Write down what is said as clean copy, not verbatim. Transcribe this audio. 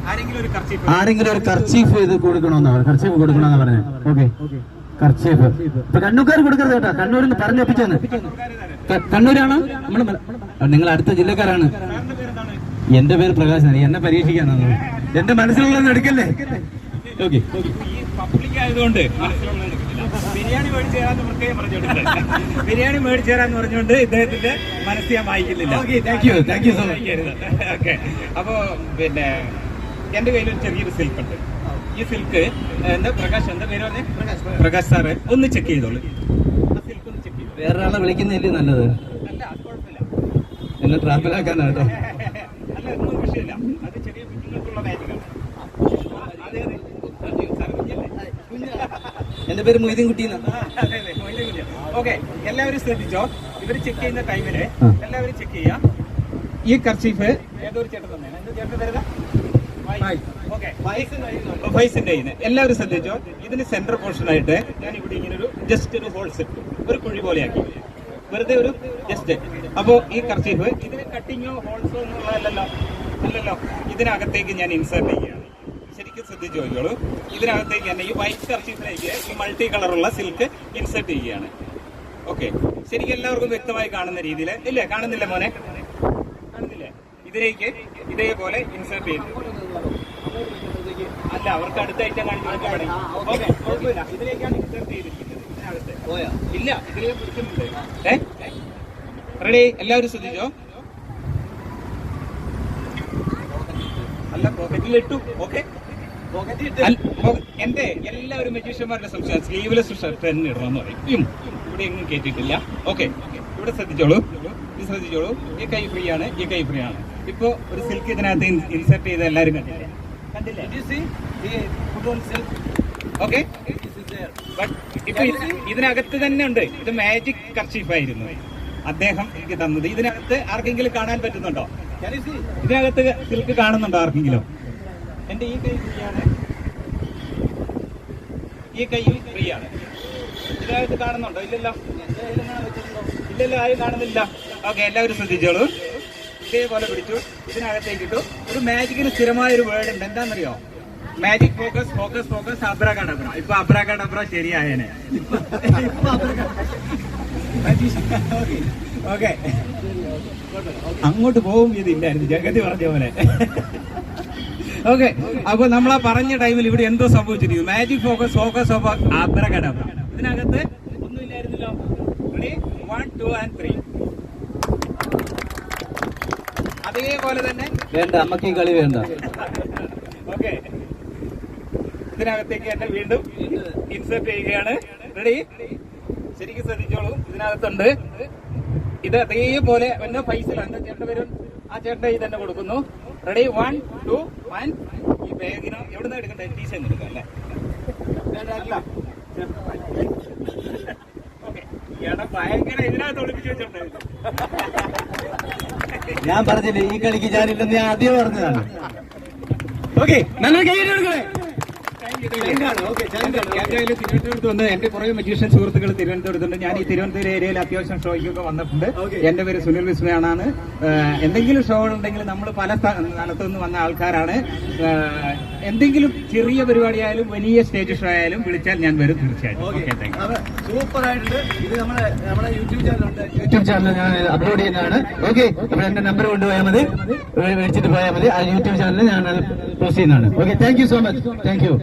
ആരെങ്കിലും ഒരു കർച്ചീഫ് ഇത് കൊടുക്കണമെന്നാണ്, കർച്ചീഫ് കൊടുക്കണമെന്നാ പറഞ്ഞത്. ഓക്കെ, കർച്ചീഫ് ഇപ്പൊ കണ്ണൂർക്കാർ കൊടുക്കരുത് കേട്ടോ, കണ്ണൂരിൽ നിന്ന് പറഞ്ഞേപ്പിച്ചാണ്. കണ്ണൂരാണ് നിങ്ങൾ അടുത്ത ജില്ലക്കാരാണ്. എന്റെ പേര് പ്രകാശാണ്, എന്നെ പരീക്ഷിക്കാനാണ്. എന്റെ മനസ്സിലുള്ളത് എടുക്കല്ലേ? ഓക്കെ, പബ്ലിക് ആയതുകൊണ്ട് ബിരിയാണി മേടിച്ചു തരാന്ന് പ്രത്യേകം പറഞ്ഞോണ്ട് ബിരിയാണി മേടിച്ചു തരാന്ന് പറഞ്ഞുകൊണ്ട് ഇദ്ദേഹത്തിന്റെ മനസ്സ് ഞാൻ വായിക്കുന്നില്ല. Thank you so much. Okay, അപ്പോ പിന്നെ എന്റെ കയ്യിലൊരു ചെറിയൊരു സിൽക്ക് ഉണ്ട്. ഈ സിൽക്ക് എന്താ പ്രകാശ്, എന്താ പേര് പറഞ്ഞേ? പ്രകാശ് സാറ് ഒന്ന് ചെക്ക് ചെയ്തോളൂ. ആ സിൽക്ക് ഒന്ന് ചെക്ക് ചെയ്തു. വേറൊരാളെ വിളിക്കുന്നില്ലേ നല്ലത്? അല്ല, അത് കുഴപ്പമില്ല. എന്നെ ട്രാപ്പിലാക്കാനാ കേട്ടോ. അല്ല, ഒന്നും വിഷയമില്ല. അത് ചെറിയ കുഞ്ഞുങ്ങൾക്കുള്ള മാജിക്കാണ്. എന്റെ പേര് മൊയ്തീൻ കുട്ടി. ഓക്കെ, എല്ലാവരും ശ്രദ്ധിച്ചോ. ഇവര് ചെക്ക് ചെയ്യുന്ന ടൈമില് എല്ലാവരും ചെക്ക് ചെയ്യാം. ഈ കർച്ചീഫ് ഏതൊരു ചേട്ടൻ തന്നെ, ചേട്ടൻ തരുന്ന ഫൈസിന്റെ എല്ലാവരും ശ്രദ്ധിച്ചോ. ഇതിന് സെന്റർ പോർഷൻ ആയിട്ട് ഞാൻ ഇവിടെ ഇങ്ങനെ ഒരു ജസ്റ്റ് ഒരു ഹോൾസ് ഇട്ടു, ഒരു കുഴി പോലെയാക്കി, വെറുതെ ഒരു ജസ്റ്റ്. അപ്പോ ഈ കർച്ചീഫ് ഇതിന് കട്ടിങ്ങോ ഹോൾസോ ഒന്നും അല്ലല്ലോ, ഇതിനകത്തേക്ക് ഞാൻ ഇൻസേർട്ട് ചെയ്യുകയാണ്. ശരിക്കും ശ്രദ്ധിച്ചു നോക്കിയോളൂ. ഇതിനകത്തേക്ക് തന്നെ ഈ വൈറ്റ് കർച്ചീഫിലേക്ക് ഈ മൾട്ടി കളറുള്ള സിൽക്ക് ഇൻസേർട്ട് ചെയ്യുകയാണ്. ഓക്കെ, ശരിക്കും എല്ലാവർക്കും വ്യക്തമായി കാണുന്ന രീതിയിൽ ഇല്ലേ? കാണുന്നില്ല മോനെ? കാണുന്നില്ലേ? ഇതിലേക്ക് ഇതേപോലെ ഇൻസേർട്ട് ചെയ്തു. അല്ല, അവർക്ക് അടുത്ത ഐറ്റം കാണിച്ചു കൊടുക്കാൻ. ഓക്കെ, കുഴപ്പമില്ല. ഇതിലേക്കാണ് ഇൻസേർട്ട് ചെയ്തിരിക്കുന്നത്. ഇതിനകത്ത് ഇല്ല, ഇതിലേക്ക് പിടിക്കുന്നുണ്ട്. റെഡി? എല്ലാവരും ശ്രദ്ധിച്ചോ. അല്ല, പോക്കറ്റിലിട്ടു. ഓക്കെ, എന്റെ എല്ലാവരും മജീഷ്യന്മാരുടെ സംശയം സ്ലീവ്ലെസ് ഷർട്ട് തന്നെ ഇടണമെന്ന് പറയും. ഇവിടെ എങ്ങും കേട്ടിട്ടില്ല. ഓക്കെ, ഇവിടെ ശ്രദ്ധിച്ചോളൂ, ഇത് ശ്രദ്ധിച്ചോളൂ. ഈ കൈ ഫ്രീ ആണ്, ഈ കൈ ഫ്രീ ആണ്. ഇപ്പൊ ഒരു സിൽക്ക് ഇതിനകത്ത് ഇൻസെർട്ട് ചെയ്ത് എല്ലാവരും കണ്ടില്ലേ? ഓക്കെ, ബട്ട് ഇപ്പൊ ഇതിനകത്ത് തന്നെ ഉണ്ട്. ഇത് മാജിക് കർച്ചീഫ് ആയിരുന്നു അദ്ദേഹം എനിക്ക് തന്നത്. ഇതിനകത്ത് ആർക്കെങ്കിലും കാണാൻ പറ്റുന്നുണ്ടോ? ഇതിനകത്ത് സിൽക്ക് കാണുന്നുണ്ടോ ആർക്കെങ്കിലും? എന്റെ ഈ കൈ ഫ്രീ ആണ്, ഈ കൈയും ഫ്രീ ആണ്. ഇതിനകത്ത് കാണുന്നുണ്ടോ? ഇല്ലല്ലോ, ആരും കാണുന്നില്ല. ഓക്കെ, എല്ലാവരും ശ്രദ്ധിച്ചോളൂ. ഇതേപോലെ പിടിച്ചു, ഇതിനകത്തേക്ക് ഇട്ടു. ഒരു മാജിക്കിന് സ്ഥിരമായ ഒരു വേർഡ് ഉണ്ട്, എന്താണെന്നറിയോ? Magic focus, focus, focus, abracadabra. ഇപ്പൊ അബ്രാകഡബ്ര ശരിയായേനെ. ഓക്കെ, അങ്ങോട്ട് പോകും ഇതില്ലായിരുന്നു, ജഗതി പറഞ്ഞ പോലെ. ഓക്കെ, അപ്പൊ നമ്മളാ പറഞ്ഞ ടൈമിൽ ഇവിടെ എന്തോ സംഭവിച്ചിരിക്കുന്നു. Magic focus, focus of abracadabra. ഇതിനകത്ത് ഒന്നുമില്ലായിരുന്നല്ലോ. 1, 2 and 3. അതേപോലെ തന്നെ വേണ്ട, അമ്മക്ക് ഈ കളി വേണ്ട. ഓക്കെ, ഇതിനകത്തേക്ക് തന്നെ വീണ്ടും ഇൻസേർട്ട് ചെയ്യുകയാണ്. റെഡി? ശരിക്കും ശ്രദ്ധിച്ചോളൂ, ഇതിനകത്തുണ്ട്. ഇത് അതേപോലെ പിന്നെ പൈസയിലാണ് ചേട്ടൻ വരും. ആ ചേട്ടൻ ഇത് തന്നെ കൊടുക്കുന്നു. റെഡി? 1, 2 and ഈ ബാഗിന് എവിടെ നിന്ന് എടുക്കണ്ടേ? ടീച്ചർ എടുക്കാം അല്ലേ? ഭയങ്കര ഇതിനകത്ത് ഒളിപ്പിച്ച് വെച്ചിട്ടുണ്ടായിരുന്നു. ഞാൻ പറഞ്ഞില്ലേ ഈ കളിക്ക് ഞാനില്ലെന്ന് ഞാൻ ആദ്യം പറഞ്ഞതാണ്. ഓക്കെ, നല്ലൊരു കൈ കൊടുക്കണേ. തിരുവനന്തപുരത്ത് വന്ന് എന്റെ കുറെ മജീഷ്യൻ സുഹൃത്തുക്കൾ തിരുവനന്തപുരത്തുണ്ട്. ഞാൻ ഈ തിരുവനന്തപുരം ഏരിയയിൽ അത്യാവശ്യം ഷോയ്ക്കൊക്കെ വന്നിട്ടുണ്ട്. എന്റെ പേര് സുനിൽ വിസ്മയാണ്. എന്തെങ്കിലും ഷോ ഉണ്ടെങ്കിൽ നമ്മൾ പല സ്ഥലത്തുനിന്ന് വന്ന ആൾക്കാരാണ്. എന്തെങ്കിലും ചെറിയ പരിപാടിയായാലും വലിയ സ്റ്റേജ് ഷോ ആയാലും വിളിച്ചാൽ ഞാൻ വരും തീർച്ചയായിട്ടും. സൂപ്പർ ആയിട്ടുണ്ട്. ഇത് നമ്മുടെ യൂട്യൂബ് ചാനലുണ്ട്. യൂട്യൂബ് ചാനൽ ഞാൻ അപ്ലോഡ് ചെയ്യുന്നതാണ്. ഓക്കെ, ഇവിടെ എന്റെ നമ്പർ കൊണ്ടുപോയാൽ മതി, മേടിച്ചിട്ട് പോയാൽ മതി. ആ യൂട്യൂബ് ചാനലിൽ ഞാൻ പോസ്റ്റ് ചെയ്യുന്നതാണ്. Okay, thank you so much. Thank you.